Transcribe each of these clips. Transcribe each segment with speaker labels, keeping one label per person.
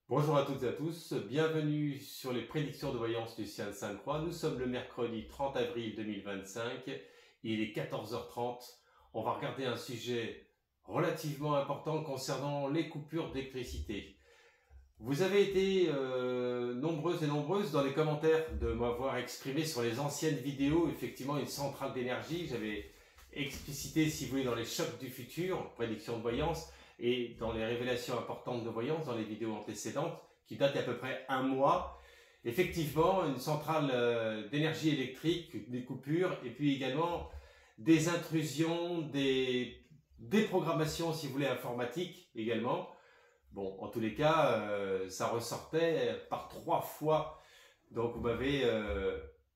Speaker 1: Bonjour à toutes et à tous, bienvenue sur les prédictions de voyance du Ciel Sainte-Croix. Nous sommes le mercredi 30 avril 2025, il est 14h30. On va regarder un sujet relativement important concernant les coupures d'électricité. Vous avez été nombreuses et nombreuses dans les commentaires de m'avoir exprimé sur les anciennes vidéos, effectivement une centrale d'énergie. J'avais explicité, si vous voulez, dans les chocs du futur, prédictions de voyance, et dans les révélations importantes de voyance dans les vidéos antécédentes, qui datent à peu près un mois. Effectivement, une centrale d'énergie électrique, des coupures, et puis également des intrusions, des déprogrammations, si vous voulez, informatiques également. Bon, en tous les cas, ça ressortait par 3 fois. Donc, vous m'avez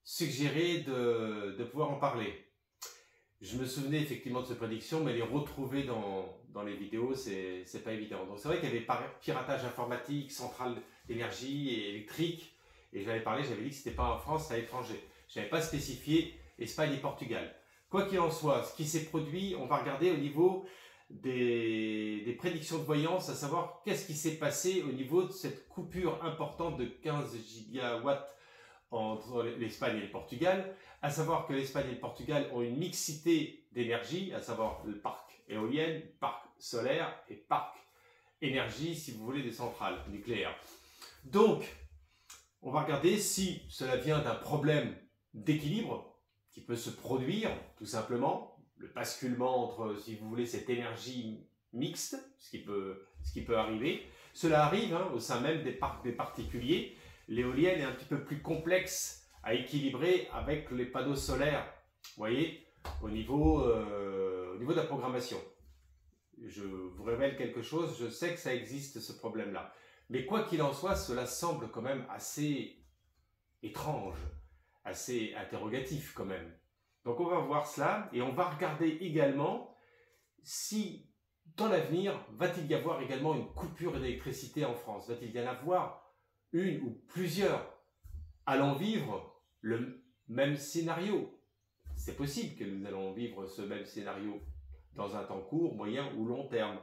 Speaker 1: suggéré de pouvoir en parler. Je me souvenais effectivement de cette prédiction, mais les retrouver dans les vidéos, c'est pas évident. Donc, c'est vrai qu'il y avait piratage informatique, centrale d'énergie et électrique. Et j'avais parlé, j'avais dit que c'était pas en France, c'est à l'étranger. Je n'avais pas spécifié Espagne et Portugal. Quoi qu'il en soit, ce qui s'est produit, on va regarder au niveau des prédictions de voyance, à savoir qu'est-ce qui s'est passé au niveau de cette coupure importante de 15 gigawatts entre l'Espagne et le Portugal, à savoir que l'Espagne et le Portugal ont une mixité d'énergie, à savoir le parc éolien, parc solaire et parc énergie, si vous voulez, des centrales nucléaires. Donc, on va regarder si cela vient d'un problème d'équilibre qui peut se produire, tout simplement, le basculement entre, si vous voulez, cette énergie mixte, ce qui peut arriver. Cela arrive au sein même des parcs des particuliers. L'éolienne est un petit peu plus complexe à équilibrer avec les panneaux solaires, vous voyez, au niveau de la programmation. Je vous révèle quelque chose, je sais que ça existe ce problème-là. Mais quoi qu'il en soit, cela semble quand même assez étrange, assez interrogatif quand même. Donc on va voir cela et on va regarder également si dans l'avenir, va-t-il y avoir également une coupure d'électricité en France? Va-t-il y en avoir une ou plusieurs? Allons vivre le même scénario? C'est possible que nous allons vivre ce même scénario dans un temps court, moyen ou long terme.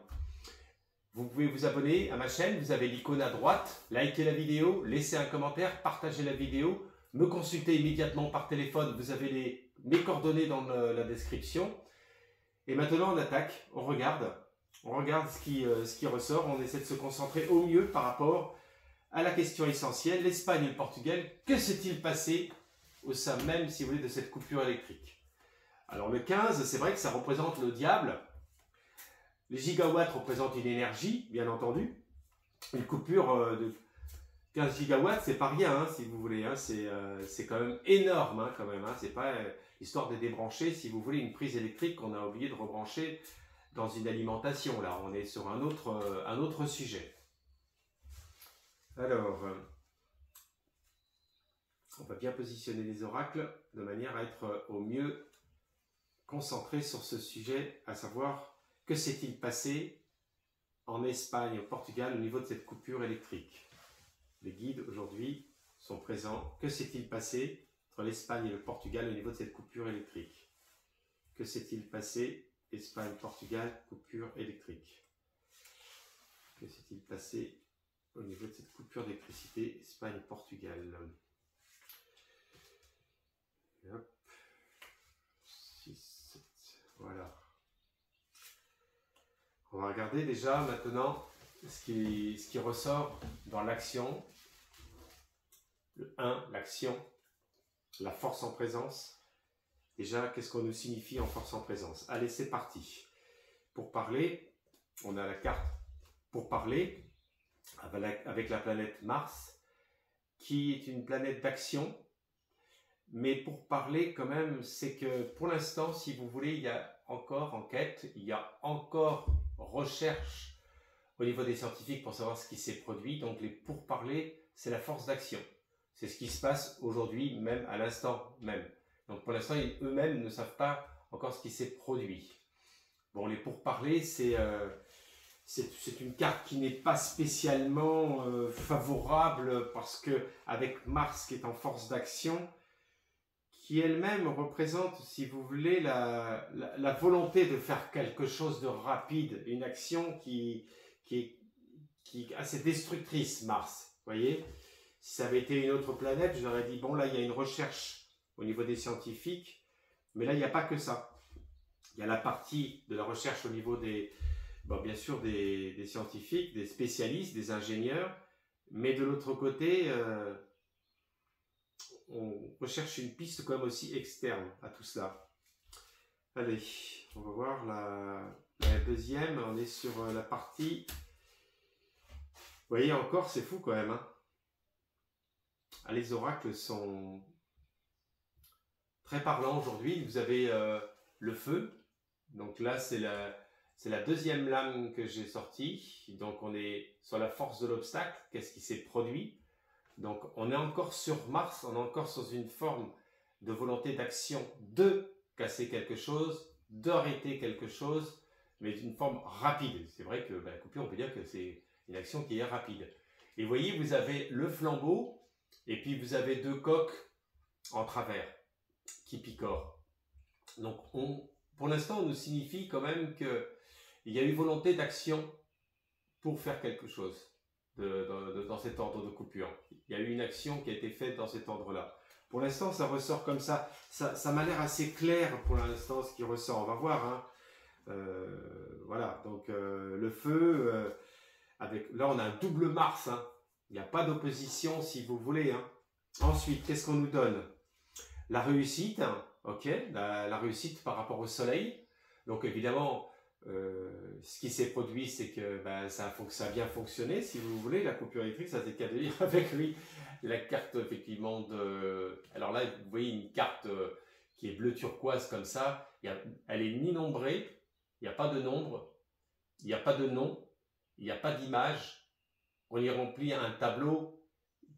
Speaker 1: Vous pouvez vous abonner à ma chaîne, vous avez l'icône à droite, likez la vidéo, laissez un commentaire, partagez la vidéo, me consultez immédiatement par téléphone, vous avez mes coordonnées dans la description. Et maintenant on attaque, on regarde ce qui ressort, on essaie de se concentrer au mieux par rapport à la question essentielle, l'Espagne et le Portugal, que s'est-il passé au sein même, si vous voulez, de cette coupure électrique? Alors le 15, c'est vrai que ça représente le diable. Les gigawatts représentent une énergie, bien entendu. Une coupure de 15 gigawatts, c'est pas rien, si vous voulez. C'est quand même énorme, quand même. C'est pas histoire de débrancher, si vous voulez, une prise électrique qu'on a oublié de rebrancher dans une alimentation. Là, on est sur un autre sujet. Alors, on va bien positionner les oracles de manière à être au mieux concentré sur ce sujet, à savoir que s'est-il passé en Espagne et au Portugal au niveau de cette coupure électrique. Les guides aujourd'hui sont présents. Que s'est-il passé entre l'Espagne et le Portugal au niveau de cette coupure électrique? Que s'est-il passé Espagne, Portugal, coupure électrique? Que s'est-il passé au niveau de cette coupure d'électricité Espagne, Portugal? Hop. 6, 7, voilà. On va regarder déjà maintenant ce qui ressort dans l'action. Le 1, l'action, la force en présence. Déjà, qu'est-ce qu'on nous signifie en force en présence? Allez, c'est parti. Pour parler, on a la carte pour parler avec la planète Mars, qui est une planète d'action. Mais pour parler quand même, c'est que pour l'instant, si vous voulez, il y a encore enquête, il y a encore recherche au niveau des scientifiques pour savoir ce qui s'est produit. Donc les pourparlers, c'est la force d'action. C'est ce qui se passe aujourd'hui, même à l'instant même. Donc pour l'instant, eux-mêmes ne savent pas encore ce qui s'est produit. Bon, les pourparlers, c'est une carte qui n'est pas spécialement favorable parce que avec Mars qui est en force d'action, qui elle-même représente, si vous voulez, la volonté de faire quelque chose de rapide, une action qui qui est assez destructrice, Mars. Vous voyez, si ça avait été une autre planète, je vous aurais dit, bon là, il y a une recherche au niveau des scientifiques, mais là, il n'y a pas que ça. Il y a la partie de la recherche au niveau des, bon, bien sûr, des scientifiques, des spécialistes, des ingénieurs, mais de l'autre côté, on recherche une piste quand même aussi externe à tout cela. Allez, on va voir la deuxième, on est sur la partie... Vous voyez encore, c'est fou quand même. Hein. Ah, les oracles sont très parlants aujourd'hui. Vous avez le feu. Donc là, c'est la deuxième lame que j'ai sortie. Donc on est sur la force de l'obstacle. Qu'est-ce qui s'est produit? Donc on est encore sur Mars. On est encore sur une forme de volonté d'action de casser quelque chose, d'arrêter quelque chose, mais d'une forme rapide. C'est vrai que la coupure, on peut dire que c'est une action qui est rapide. Et vous voyez, vous avez le flambeau, et puis vous avez deux coques en travers qui picorent. Donc, pour l'instant, on nous signifie quand même qu'il y a eu volonté d'action pour faire quelque chose dans cet ordre de coupure. Il y a eu une action qui a été faite dans cet ordre-là. Pour l'instant, ça ressort comme ça. Ça m'a l'air assez clair pour l'instant, ce qui ressort. On va voir. Hein. Voilà, donc le feu... là, on a un double Mars. Hein. Il n'y a pas d'opposition, si vous voulez. Hein. Ensuite, qu'est-ce qu'on nous donne? La réussite. Hein. Ok, la réussite par rapport au Soleil. Donc, évidemment, ce qui s'est produit, c'est que ça a bien fonctionné, si vous voulez. La coupure électrique, ça c'est qu'à dire avec lui. La carte, effectivement, de... Alors là, vous voyez une carte qui est bleu turquoise comme ça. Elle est ni nombrée. Il n'y a pas de nombre. Il n'y a pas de nom. Il n'y a pas d'image, on y remplit un tableau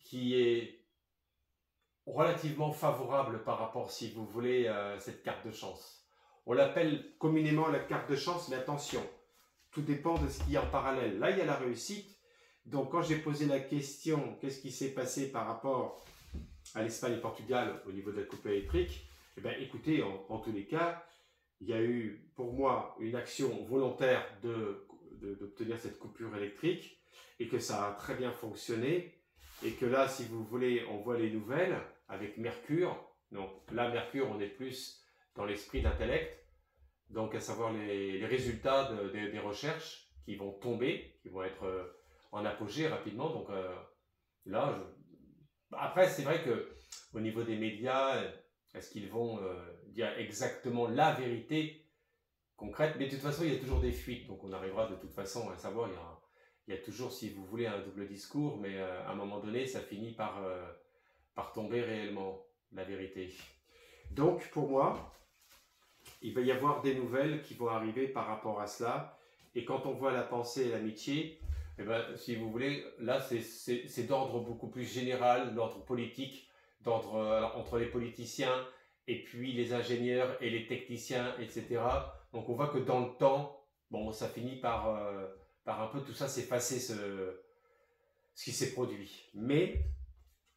Speaker 1: qui est relativement favorable par rapport, si vous voulez, à cette carte de chance. On l'appelle communément la carte de chance, mais attention, tout dépend de ce qu'il y a en parallèle. Là, il y a la réussite. Donc, quand j'ai posé la question, qu'est-ce qui s'est passé par rapport à l'Espagne et le Portugal au niveau de la coupure électrique? Eh bien, écoutez, en tous les cas, il y a eu, pour moi, une action volontaire d'obtenir cette coupure électrique et que ça a très bien fonctionné et que là, si vous voulez, on voit les nouvelles avec Mercure. Donc là, Mercure, on est plus dans l'esprit d'intellect, donc à savoir les résultats des recherches qui vont tomber, qui vont être en apogée rapidement. Donc là, après, c'est vrai que au niveau des médias, est-ce qu'ils vont dire exactement la vérité concrète? Mais de toute façon, il y a toujours des fuites, donc on arrivera de toute façon à savoir. Il y a toujours, si vous voulez, un double discours, mais à un moment donné, ça finit par tomber réellement, la vérité. Donc, pour moi, il va y avoir des nouvelles qui vont arriver par rapport à cela. Et quand on voit la pensée et l'amitié, eh ben, si vous voulez, là, c'est d'ordre beaucoup plus général, d'ordre politique, d'ordre entre les politiciens et puis les ingénieurs et les techniciens, etc. Donc, on voit que dans le temps, bon, ça finit par un peu tout ça s'effacer, ce qui s'est produit. Mais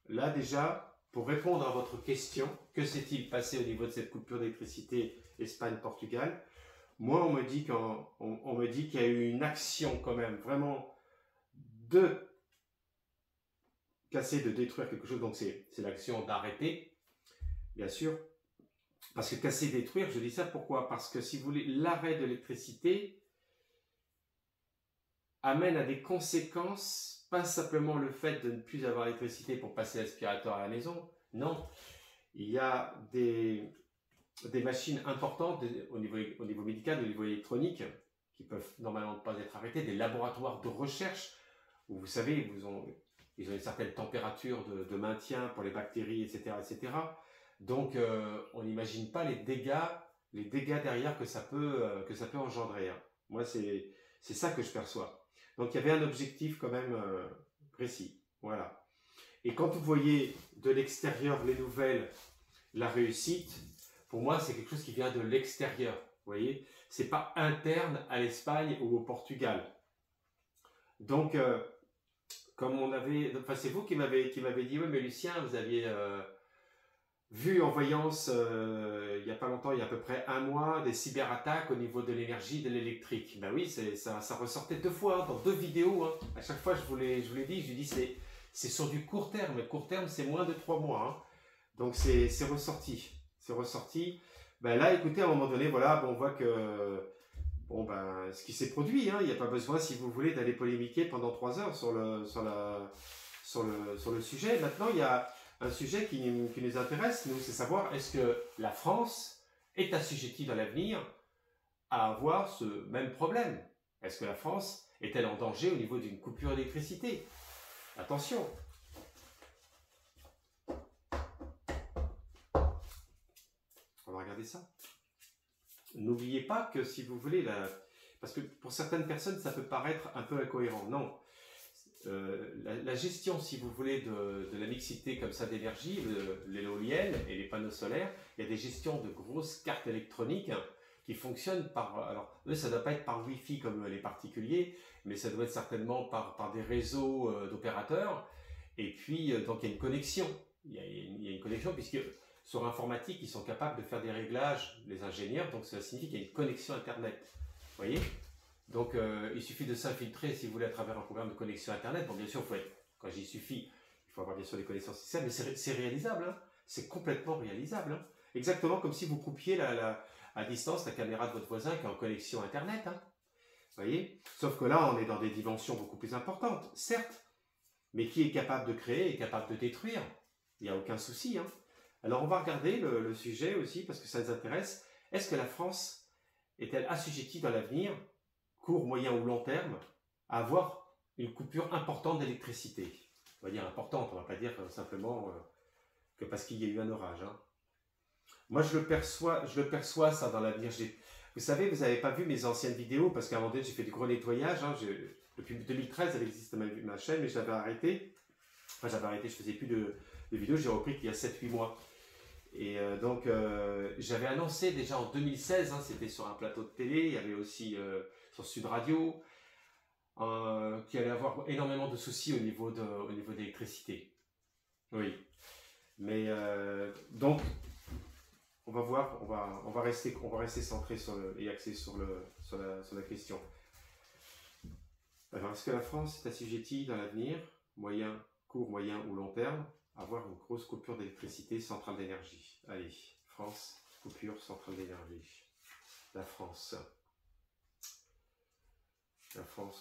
Speaker 1: là, déjà, pour répondre à votre question, que s'est-il passé au niveau de cette coupure d'électricité Espagne-Portugal? Moi, on me dit qu'il y a eu une action quand même vraiment de casser, de détruire quelque chose. Donc, c'est l'action d'arrêter, bien sûr. Parce que casser, détruire, je dis ça pourquoi? Parce que si vous voulez, l'arrêt de l'électricité amène à des conséquences, pas simplement le fait de ne plus avoir l'électricité pour passer l'aspirateur à la maison. Non, il y a des machines importantes au niveau médical, au niveau électronique, qui peuvent normalement pas être arrêtées, des laboratoires de recherche, où vous savez, ils ont une certaine température de maintien pour les bactéries, etc. etc. Donc, on n'imagine pas les dégâts derrière que ça peut engendrer. Hein. Moi, c'est ça que je perçois. Donc, il y avait un objectif quand même précis. Voilà. Et quand vous voyez de l'extérieur les nouvelles, la réussite, pour moi, c'est quelque chose qui vient de l'extérieur. Vous voyez, c'est pas interne à l'Espagne ou au Portugal. Donc, comme on avait, enfin, c'est vous qui m'avez dit, oui, mais Lucien, vous aviez vu en voyance il n'y a pas longtemps, il y a à peu près un mois, des cyberattaques au niveau de l'énergie, de l'électrique. Ben oui, ça ressortait 2 fois dans 2 vidéos. Hein. À chaque fois, je vous l'ai dit, c'est sur du court terme. Et court terme, c'est moins de 3 mois. Hein. Donc c'est ressorti. C'est ressorti. Ben là, écoutez, à un moment donné, voilà, bon, on voit que bon, ben, ce qui s'est produit, hein, il n'y a pas besoin, si vous voulez, d'aller polémiquer pendant 3 heures sur le sujet. Maintenant, il y a un sujet qui nous intéresse, nous, c'est savoir est-ce que la France est assujettie dans l'avenir à avoir ce même problème. Est-ce que la France est-elle en danger au niveau d'une coupure d'électricité? Attention. On va regarder ça. N'oubliez pas que si vous voulez, parce que pour certaines personnes, ça peut paraître un peu incohérent. Non. La gestion, si vous voulez, de la mixité comme ça d'énergie, l'éolienne et les panneaux solaires, il y a des gestions de grosses cartes électroniques qui fonctionnent par... Alors, eux, ça ne doit pas être par Wi-Fi comme les particuliers, mais ça doit être certainement par des réseaux d'opérateurs. Et puis, donc, il y a une connexion. Il y a une connexion puisque sur informatique, ils sont capables de faire des réglages, les ingénieurs, donc ça signifie qu'il y a une connexion Internet. Vous voyez? Donc, il suffit de s'infiltrer, si vous voulez, à travers un programme de connexion Internet. Bon, bien sûr, quand j'y suffit, il faut avoir bien sûr des connaissances système, mais c'est réalisable. Hein. C'est complètement réalisable. Hein. Exactement comme si vous coupiez à distance la caméra de votre voisin qui est en connexion Internet. Hein. Vous voyez? Sauf que là, on est dans des dimensions beaucoup plus importantes, certes, mais qui est capable de créer et capable de détruire. Il n'y a aucun souci. Hein. Alors, on va regarder le sujet aussi, parce que ça nous intéresse. Est-ce que la France est-elle assujettie dans l'avenir, court, moyen ou long terme, à avoir une coupure importante d'électricité? On va dire importante, on ne va pas dire simplement que parce qu'il y a eu un orage. Hein. Moi, je le perçois ça dans l'avenir. Vous savez, vous n'avez pas vu mes anciennes vidéos, parce qu'à un moment donné, j'ai fait du gros nettoyage. Hein. Depuis 2013, elle existe ma chaîne, mais j'avais arrêté. Enfin, j'avais arrêté, je ne faisais plus de vidéos, j'ai repris qu'il y a 7-8 mois. Et donc, j'avais annoncé déjà en 2016, hein, c'était sur un plateau de télé, il y avait aussi sur Sud Radio, qu'il allait avoir énormément de soucis au niveau de l'électricité. Oui. Mais donc, on va voir, on va rester centré et axé sur la question. Alors, est-ce que la France est assujettie dans l'avenir, court, moyen ou long terme, avoir une grosse coupure d'électricité, centrale d'énergie? Allez, France, coupure, centrale d'énergie. La France,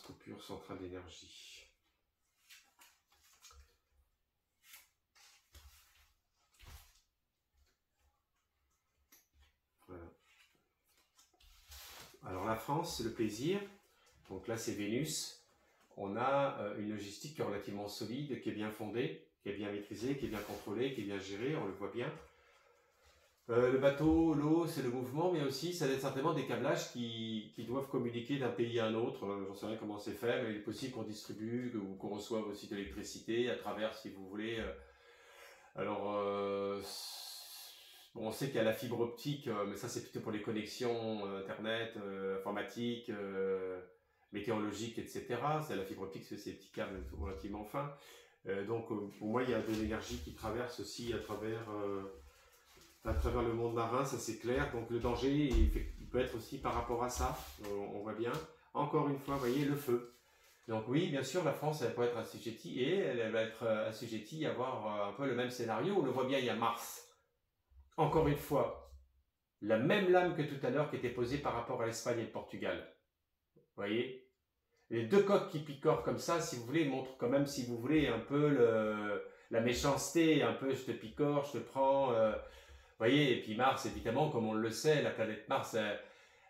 Speaker 1: coupure, centrale d'énergie. Voilà. Alors la France, c'est le plaisir. Donc là, c'est Vénus. On a une logistique qui est relativement solide, qui est bien fondée, qui est bien maîtrisée, qui est bien contrôlée, qui est bien gérée, on le voit bien. Le bateau, l'eau, c'est le mouvement, mais aussi ça va être certainement des câblages qui doivent communiquer d'un pays à un autre. J'en sais rien comment c'est fait, mais il est possible qu'on distribue ou qu'on reçoive aussi de l'électricité à travers, si vous voulez. Alors, bon, on sait qu'il y a la fibre optique, mais ça c'est plutôt pour les connexions Internet, informatique, météorologique, etc. C'est la fibre optique, c'est ces petits câbles relativement fins. Donc, pour moi, il y a de l'énergie qui traverse aussi à travers le monde marin, ça c'est clair. Donc, le danger, il peut être aussi par rapport à ça. On voit bien. Encore une fois, vous voyez, le feu. Donc oui, bien sûr, la France, elle peut être assujettie et elle va être assujettie à avoir un peu le même scénario. On le voit bien, il y a Mars. Encore une fois, la même lame que tout à l'heure qui était posée par rapport à l'Espagne et le Portugal. Vous voyez? Les deux coques qui picorent comme ça, si vous voulez, montrent quand même, si vous voulez, un peu la méchanceté, un peu je te picore, je te prends. Vous voyez, et puis Mars, évidemment, comme on le sait, la planète Mars,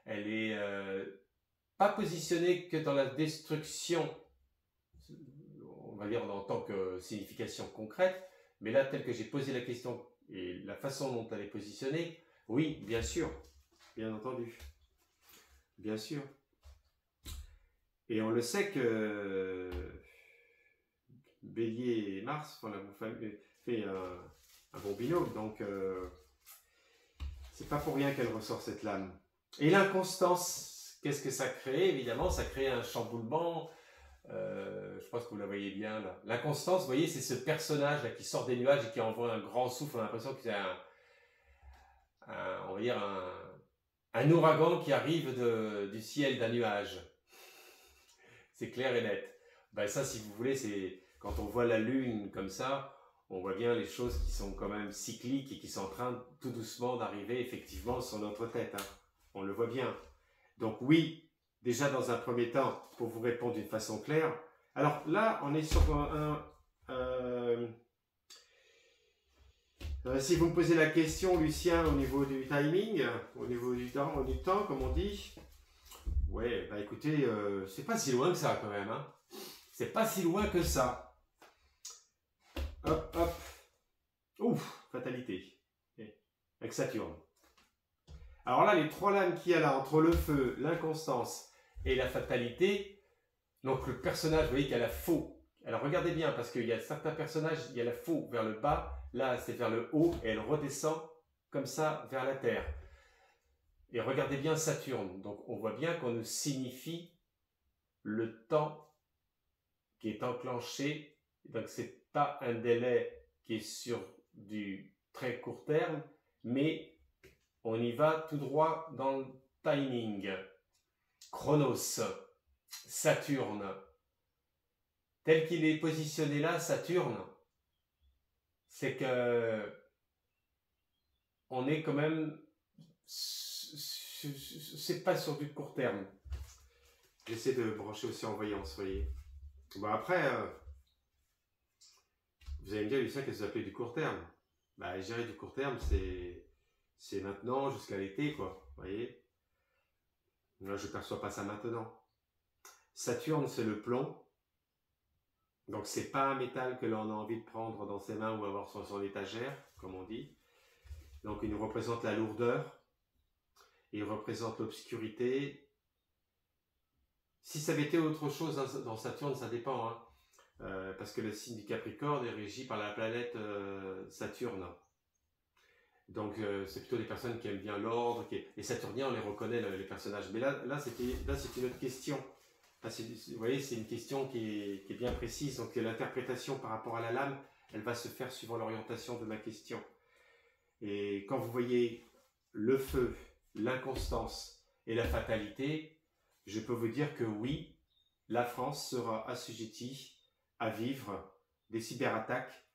Speaker 1: elle est pas positionnée que dans la destruction, on va dire en tant que signification concrète, mais là, tel que j'ai posé la question et la façon dont elle est positionnée, oui, bien sûr, bien entendu, bien sûr. Et on le sait que Bélier et Mars fait un bon binôme, donc c'est pas pour rien qu'elle ressort cette lame. Et l'inconstance, qu'est-ce que ça crée? Évidemment, ça crée un chamboulement. Je pense que vous la voyez bien là. L'inconstance, vous voyez, c'est ce personnage là qui sort des nuages et qui envoie un grand souffle. On a l'impression que on va dire un ouragan qui arrive du ciel d'un nuage. C'est clair et net. Ben ça, si vous voulez, c'est quand on voit la Lune comme ça, on voit bien les choses qui sont quand même cycliques et qui sont en train tout doucement d'arriver effectivement sur notre tête. Hein. On le voit bien. Donc oui, déjà dans un premier temps, pour vous répondre d'une façon claire. Alors là, on est sur si vous me posez la question, Lucien, au niveau du timing, au niveau du temps, comme on dit, ouais, bah écoutez, c'est pas si loin que ça quand même. Hein. C'est pas si loin que ça. Hop, hop. Ouf, fatalité. Avec Saturne. Alors là, les trois lames qu'il y a là, entre le feu, l'inconstance et la fatalité, donc le personnage, vous voyez qu'il y a la faux. Alors regardez bien, parce qu'il y a certains personnages, il y a la faux vers le bas, là c'est vers le haut, et elle redescend comme ça vers la terre. Et regardez bien Saturne, donc on voit bien qu'on nous signifie le temps qui est enclenché, donc c'est pas un délai qui est sur du très court terme, mais on y va tout droit dans le timing. Chronos, Saturne, tel qu'il est positionné là, Saturne, c'est que on est quand même, c'est pas sur du court terme. J'essaie de brancher aussi en voyance, vous voyez. Bon après, vous allez me dire, Lucien, qu'est-ce que vous appelez du court terme? Bah, je dirais du court terme, c'est maintenant jusqu'à l'été, quoi, vous voyez. Là, je ne perçois pas ça maintenant. Saturne, c'est le plomb. Donc, c'est pas un métal que l'on a envie de prendre dans ses mains ou avoir sur son étagère, comme on dit. Donc, il nous représente la lourdeur. Il représente l'obscurité. Si ça avait été autre chose dans Saturne, ça dépend. Hein. Parce que le signe du Capricorne est régi par la planète Saturne. Donc, c'est plutôt des personnes qui aiment bien l'ordre. Les Saturniens, on les reconnaît, les personnages. Mais là c'est une autre question. Là, vous voyez, c'est une question qui est bien précise. Donc, l'interprétation par rapport à la lame, elle va se faire suivant l'orientation de ma question. Et quand vous voyez le feu, l'inconstance et la fatalité, je peux vous dire que oui, la France sera assujettie à vivre des cyberattaques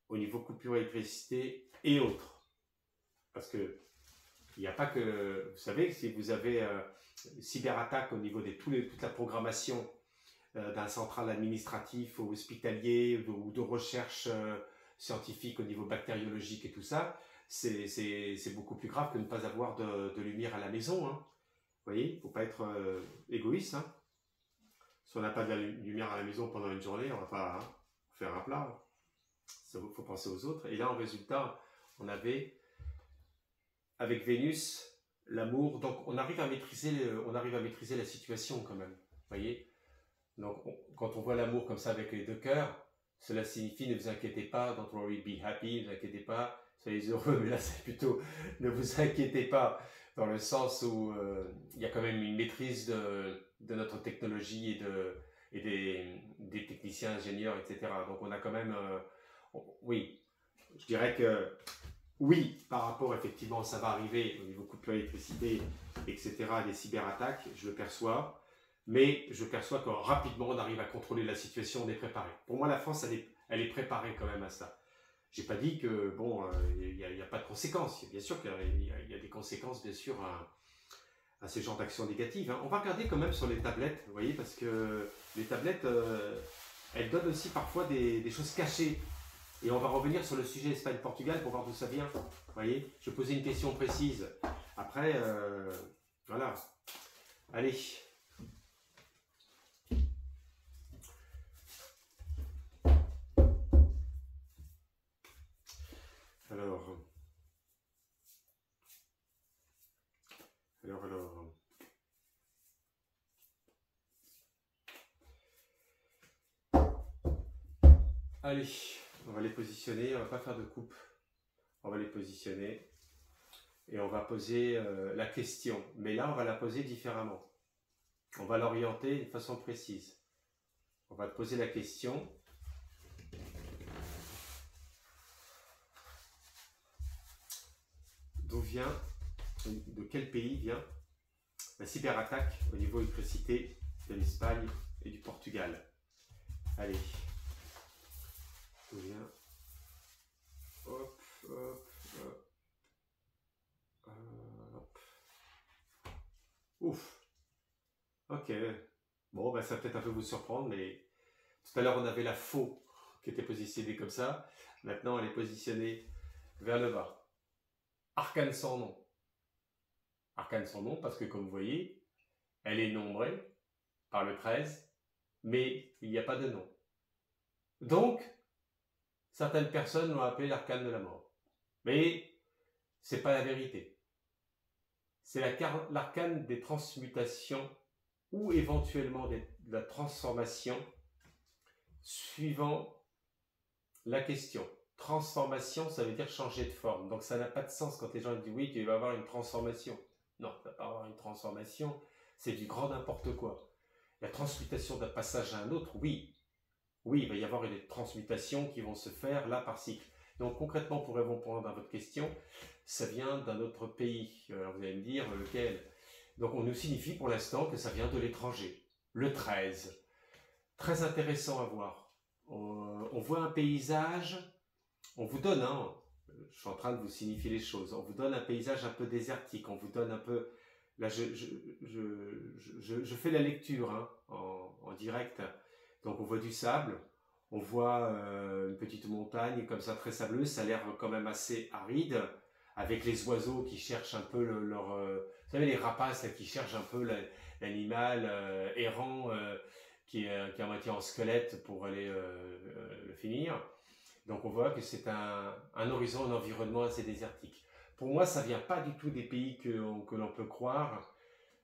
Speaker 1: au niveau coupure d'électricité et autres. Parce que il n'y a pas que, vous savez, si vous avez cyberattaque au niveau de toute la programmation d'un central administratif ou hospitalier ou de recherche scientifique au niveau bactériologique et tout ça, c'est beaucoup plus grave que de ne pas avoir de lumière à la maison. Hein. Vous voyez, il ne faut pas être égoïste. Hein. Si on n'a pas de la lumière à la maison pendant une journée, on ne va pas faire un plat. Il faut penser aux autres. Et là, en résultat, on avait, avec Vénus, l'amour. Donc, on arrive à maîtriser la situation quand même. Vous voyez. Donc, quand on voit l'amour comme ça avec les deux cœurs, cela signifie ne vous inquiétez pas, don't worry, be happy, ne vous inquiétez pas, soyez heureux. Mais là, c'est plutôt ne vous inquiétez pas, dans le sens où il y a quand même une maîtrise de notre technologie et des techniciens, ingénieurs, etc. Donc on a quand même, oui, je dirais que oui, par rapport effectivement, ça va arriver au niveau coupure d'électricité, etc., des cyberattaques, je le perçois, mais je perçois que rapidement on arrive à contrôler la situation, on est préparé. Pour moi, la France, elle est préparée quand même à ça. J'ai pas dit que, bon, il n'y a pas de conséquences. Bien sûr qu'il y a des conséquences, bien sûr, à ce genre d'actions négatives. Hein. On va regarder quand même sur les tablettes, vous voyez, parce que les tablettes, elles donnent aussi parfois des choses cachées. Et on va revenir sur le sujet Espagne-Portugal pour voir d'où ça vient. Vous voyez, je posais une question précise. Après, voilà. Allez. Alors. Allez, on va les positionner, on va pas faire de coupe. On va les positionner et on va poser la question. Mais là, on va la poser différemment. On va l'orienter de façon précise. On va te poser la question. D'où vient, de quel pays vient la cyberattaque au niveau électricité de l'Espagne et du Portugal. Allez, d'où vient? Hop, hop, hop. Hop. Ouf. Ok. Bon, ben, ça va peut-être un peu vous surprendre, mais tout à l'heure, on avait la faux qui était positionnée comme ça. Maintenant, elle est positionnée vers le bas. Arcane sans nom. Arcane sans nom parce que, comme vous voyez, elle est nombrée par le 13, mais il n'y a pas de nom. Donc, certaines personnes l'ont appelé l'arcane de la mort. Mais c'est pas la vérité. C'est l'arcane des transmutations ou éventuellement de la transformation suivant la question. Transformation, ça veut dire changer de forme. Donc ça n'a pas de sens quand les gens disent oui, tu vas avoir une transformation. Non, tu ne vas pas avoir une transformation. C'est du grand n'importe quoi. La transmutation d'un passage à un autre, oui. Oui, il va y avoir des transmutations qui vont se faire là par cycle. Donc concrètement, pour répondre à votre question, ça vient d'un autre pays. Alors vous allez me dire lequel. Donc on nous signifie pour l'instant que ça vient de l'étranger. Le 13. Très intéressant à voir. On voit un paysage, on vous donne, hein, je suis en train de vous signifier les choses, on vous donne un paysage un peu désertique, on vous donne un peu, là je fais la lecture hein, en direct, donc on voit du sable, on voit une petite montagne comme ça très sableuse, ça a l'air quand même assez aride, avec les oiseaux qui cherchent un peu leur... vous savez les rapaces là, qui cherchent un peu l'animal errant, qui est à moitié en squelette pour aller le finir. Donc on voit que c'est un horizon, un environnement assez désertique. Pour moi, ça ne vient pas du tout des pays que l'on peut croire,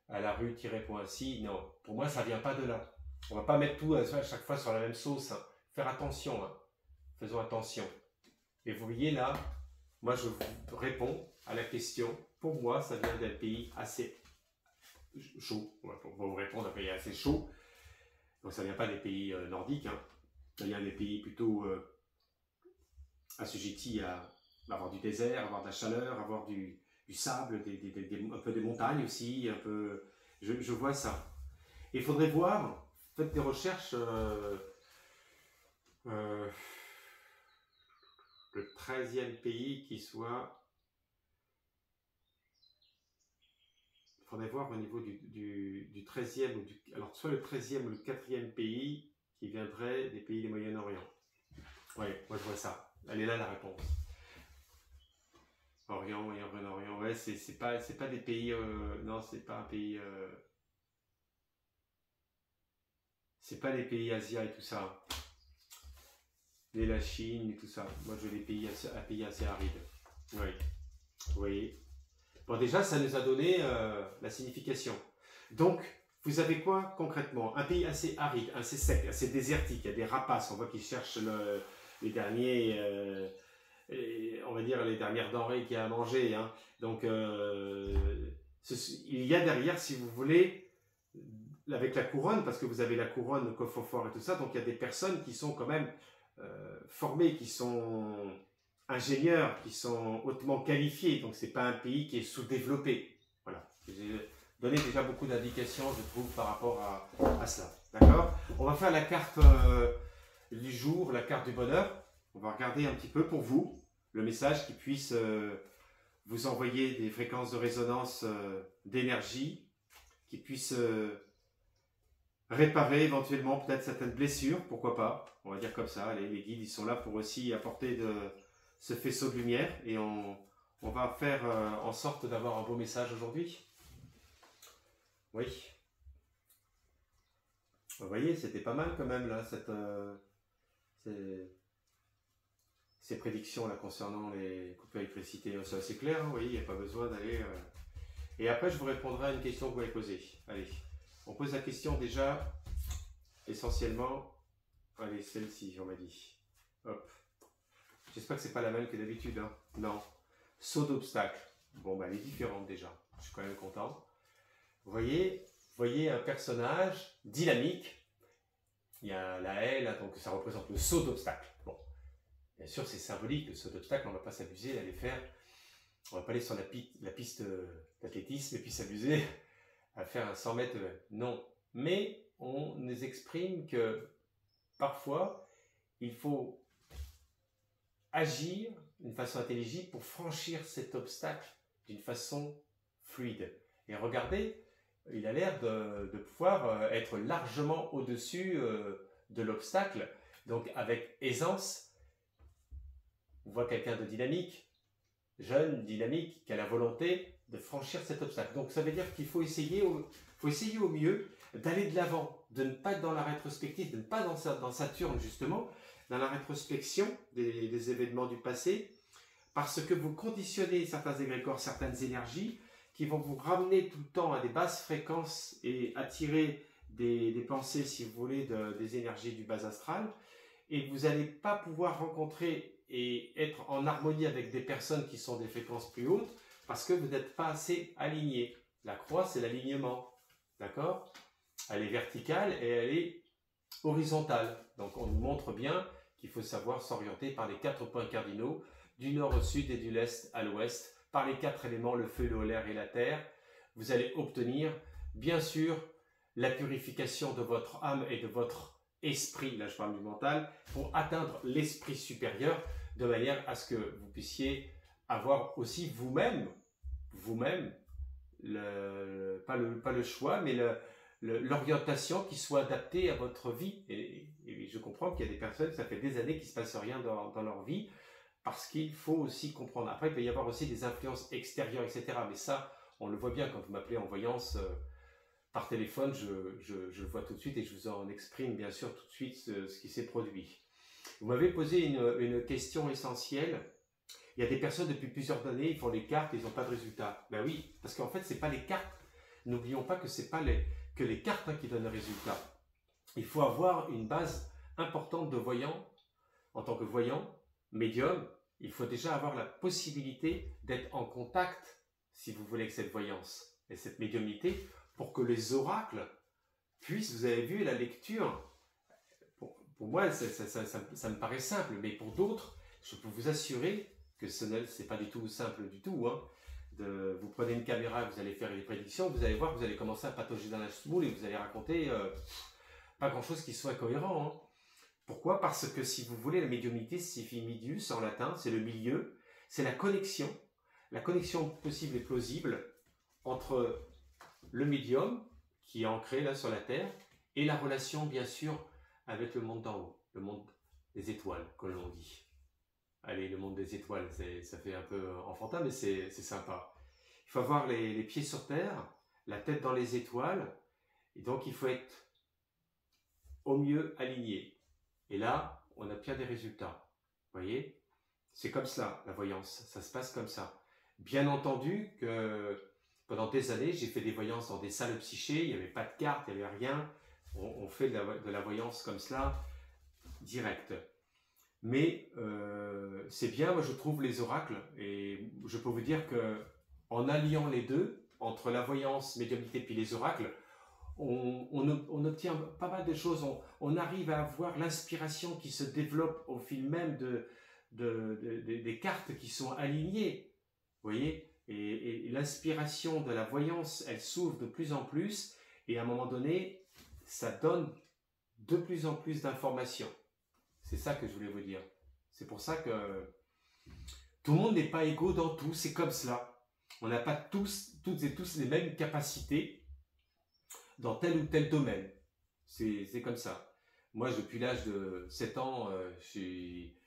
Speaker 1: à la rue-Poincy, non. Pour moi, ça ne vient pas de là. On ne va pas mettre tout à chaque fois sur la même sauce. Hein. Faire attention, hein. Faisons attention. Et vous voyez là, moi je vous réponds à la question. Pour moi, ça vient d'un pays assez chaud. Pour vous répondre, un pays assez chaud. Donc ça ne vient pas des pays nordiques, hein. Ça vient des pays plutôt assujettis à avoir du désert, avoir de la chaleur, avoir du sable, un peu des montagnes aussi, un peu... Je vois ça. Et il faudrait voir, faites des recherches, le 13e pays qui soit... Il faudrait voir au niveau du 13e, alors soit le 13e ou le 4e pays qui viendrait des pays du Moyen-Orient. Oui, moi je vois ça. Elle est là la réponse. Orient, Moyen-Orient, ouais, c'est pas des pays, non, c'est pas un pays, c'est pas les pays asiatiques et tout ça. Ni la Chine, ni tout ça. Moi je veux des pays assez arides. Oui, vous voyez. Bon, déjà, ça nous a donné la signification. Donc, vous avez quoi concrètement? Un pays assez aride, assez sec, assez désertique. Il y a des rapaces, on voit qu'ils cherchent les derniers, on va dire les dernières denrées qu'il y a à manger. Hein. Donc, il y a derrière, si vous voulez, avec la couronne, parce que vous avez la couronne, le coffre-fort et tout ça, donc il y a des personnes qui sont quand même formées, qui sont... ingénieurs qui sont hautement qualifiés, donc c'est pas un pays qui est sous-développé. Voilà, j'ai donné déjà beaucoup d'indications, je trouve, par rapport à cela. D'accord? On va faire la carte du jour, la carte du bonheur. On va regarder un petit peu pour vous le message qui puisse vous envoyer des fréquences de résonance d'énergie, qui puisse réparer éventuellement peut-être certaines blessures, pourquoi pas. On va dire comme ça, allez, les guides ils sont là pour aussi apporter ce faisceau de lumière et on va faire en sorte d'avoir un beau message aujourd'hui. Oui. Vous voyez, c'était pas mal quand même là, ces prédictions là concernant les coupures d'électricité. C'est assez clair, hein, vous voyez, il n'y a pas besoin d'aller... Et après, je vous répondrai à une question que vous avez posée. Allez, on pose la question déjà, essentiellement... Allez, celle-ci, on m'a dit. Hop. J'espère que c'est pas la même que d'habitude. Hein. Non. Saut d'obstacle. Bon, bah, elle est différente déjà. Je suis quand même content. Vous voyez un personnage dynamique. Il y a la haie, là, donc ça représente le saut d'obstacle. Bon. Bien sûr, c'est symbolique, le saut d'obstacle. On ne va pas s'abuser d'aller faire On va pas aller sur la piste d'athlétisme et puis s'amuser à faire un 100 mètres. Non. Mais on nous exprime que parfois, il faut agir d'une façon intelligible pour franchir cet obstacle d'une façon fluide. Et regardez, il a l'air de pouvoir être largement au-dessus de l'obstacle. Donc avec aisance, on voit quelqu'un de dynamique, jeune, dynamique, qui a la volonté de franchir cet obstacle. Donc ça veut dire qu'il faut essayer au mieux d'aller de l'avant, de ne pas être dans la rétrospective, de ne pas dans Saturne justement, dans la rétrospection des événements du passé, parce que vous conditionnez certains égrégores, certaines énergies qui vont vous ramener tout le temps à des basses fréquences et attirer des pensées, si vous voulez, des énergies du bas astral, et vous n'allez pas pouvoir rencontrer et être en harmonie avec des personnes qui sont des fréquences plus hautes, parce que vous n'êtes pas assez aligné. La croix, c'est l'alignement, d'accord? Elle est verticale et elle est horizontale. Donc on nous montre bien qu'il faut savoir s'orienter par les 4 points cardinaux, du nord au sud et du l'est à l'ouest, par les 4 éléments, le feu, l'eau, l'air et la terre. Vous allez obtenir, bien sûr, la purification de votre âme et de votre esprit, là je parle du mental, pour atteindre l'esprit supérieur, de manière à ce que vous puissiez avoir aussi vous-même, pas le choix, mais l'orientation qui soit adaptée à votre vie. Et je comprends qu'il y a des personnes, ça fait des années qu'il ne se passe rien dans leur vie, parce qu'il faut aussi comprendre. Après, il peut y avoir aussi des influences extérieures, etc. Mais ça, on le voit bien quand vous m'appelez en voyance par téléphone, je le vois tout de suite et je vous en exprime bien sûr tout de suite ce qui s'est produit. Vous m'avez posé une question essentielle. Il y a des personnes depuis plusieurs années, ils font les cartes et ils n'ont pas de résultat. Ben oui, parce qu'en fait, ce n'est pas les cartes. N'oublions pas que ce n'est pas que les cartes qui donnent le résultat. Il faut avoir une base importante de voyant. En tant que voyant, médium, il faut déjà avoir la possibilité d'être en contact, si vous voulez, avec cette voyance et cette médiumnité, pour que les oracles puissent, vous avez vu, la lecture. Pour moi, ça me paraît simple, mais pour d'autres, je peux vous assurer que ce n'est pas du tout simple du tout. Hein. Vous prenez une caméra, vous allez faire des prédictions, vous allez voir, vous allez commencer à patauger dans la semoule et vous allez raconter pas grand-chose qui soit cohérent. Hein. Pourquoi? Parce que si vous voulez, la médiumnité signifie medius en latin, c'est le milieu, c'est la connexion possible et plausible entre le médium qui est ancré là sur la Terre et la relation bien sûr avec le monde d'en haut, le monde des étoiles, comme l'on dit. Allez, le monde des étoiles, ça fait un peu enfantin, mais c'est sympa. Il faut avoir les pieds sur terre, la tête dans les étoiles, et donc il faut être au mieux aligné. Et là, on obtient des résultats. Vous voyez? C'est comme ça, la voyance, ça se passe comme ça. Bien entendu que pendant des années, j'ai fait des voyances dans des salles psychées, il n'y avait pas de carte, il n'y avait rien. On fait de la voyance comme cela, direct. Mais c'est bien, moi je trouve les oracles, et je peux vous dire que en alliant les deux, entre la voyance, médiumnité puis les oracles, on obtient pas mal de choses, on arrive à avoir l'inspiration qui se développe au fil même des cartes qui sont alignées, vous voyez, et l'inspiration de la voyance, elle s'ouvre de plus en plus, et à un moment donné, ça donne de plus en plus d'informations. C'est ça que je voulais vous dire. C'est pour ça que tout le monde n'est pas égaux dans tout, c'est comme cela. On n'a pas toutes et tous les mêmes capacités dans tel ou tel domaine. C'est comme ça. Moi, depuis l'âge de 7 ans, je suis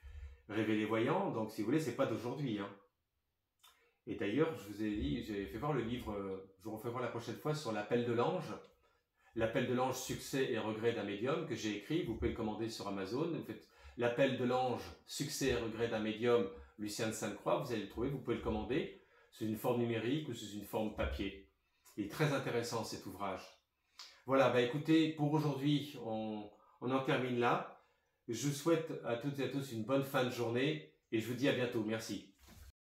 Speaker 1: révélé voyant, donc si vous voulez, c'est pas d'aujourd'hui. Hein. Et d'ailleurs, je vous ai dit, j'ai fait voir le livre, je vous refais voir la prochaine fois, sur l'appel de l'ange. L'appel de l'ange, succès et regret d'un médium, que j'ai écrit, vous pouvez le commander sur Amazon. Vous faites l'appel de l'ange, succès et regret d'un médium, Lucien de Sainte-Croix, vous allez le trouver, vous pouvez le commander sous une forme numérique ou sous une forme papier. Il est très intéressant cet ouvrage. Voilà, bah écoutez, pour aujourd'hui, on en termine là. Je vous souhaite à toutes et à tous une bonne fin de journée et je vous dis à bientôt. Merci.